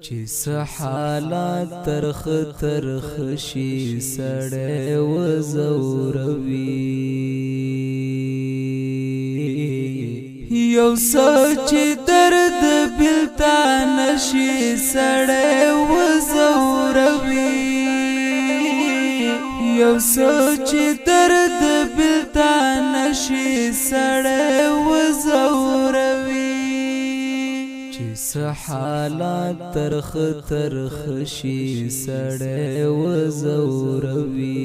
چې حالات ترخ شي سړی وزوروي یو سوچ درد بلتا نشي سړی وزوروي یو سوچ درد بلتا نشي سړی وزوروي حالات ترخ شي سړی وزوروي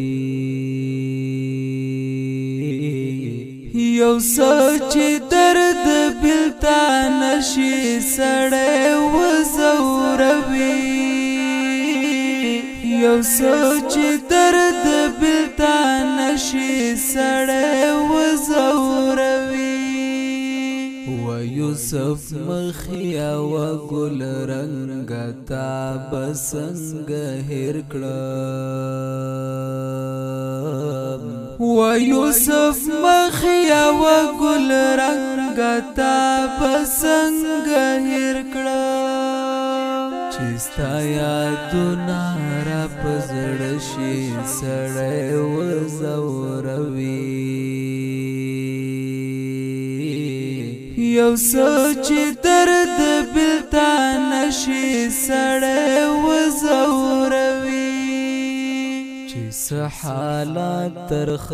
یو سوچ درد بلتا نشي سړی وزوروي یو سوچ درد بلتا نشي سړی وزوروي یوسف مخیا و گل رنگ تا بسنگ هر کړم و یوسف مخیا و گل رنگ تا بسنگ هر کړم چې ستا یادونه را پزړه شي سړی وزوروي یو سوچ درد بلتا نشي سړی وزوروي چې حالات ترخ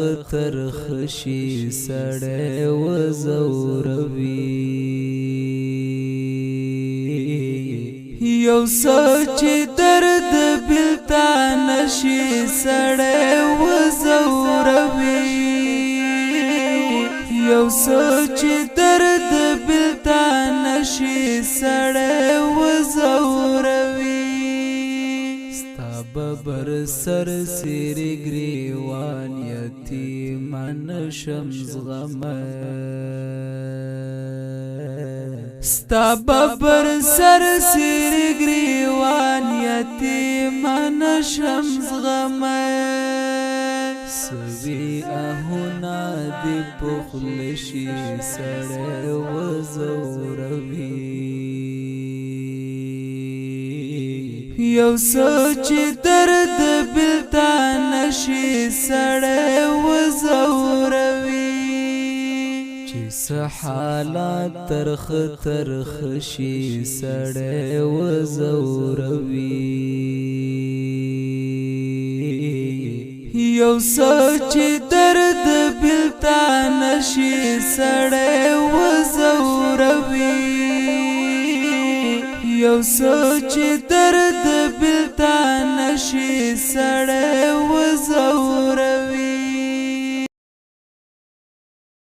شي سړی وزوروي یو سوچ درد بلتا نشي سړی وزوروي یو سوچ درد بلتا نشي سړی وزوروي ستا ببر سر سیری گریوان یتیمان شم زغمه ستا ببر سر سیری گریوان یتیمان شم زغمه سوی اهونا دی پخلشی سړی وزوروي یو سوچ درد بلتا نشي سړی وزوروي چې حالات ترخ شي سړی وزوروي یو سوچ درد بلتا نشي سړی وزوروي یو سوچ درد بلتا نشي سړی وزوروي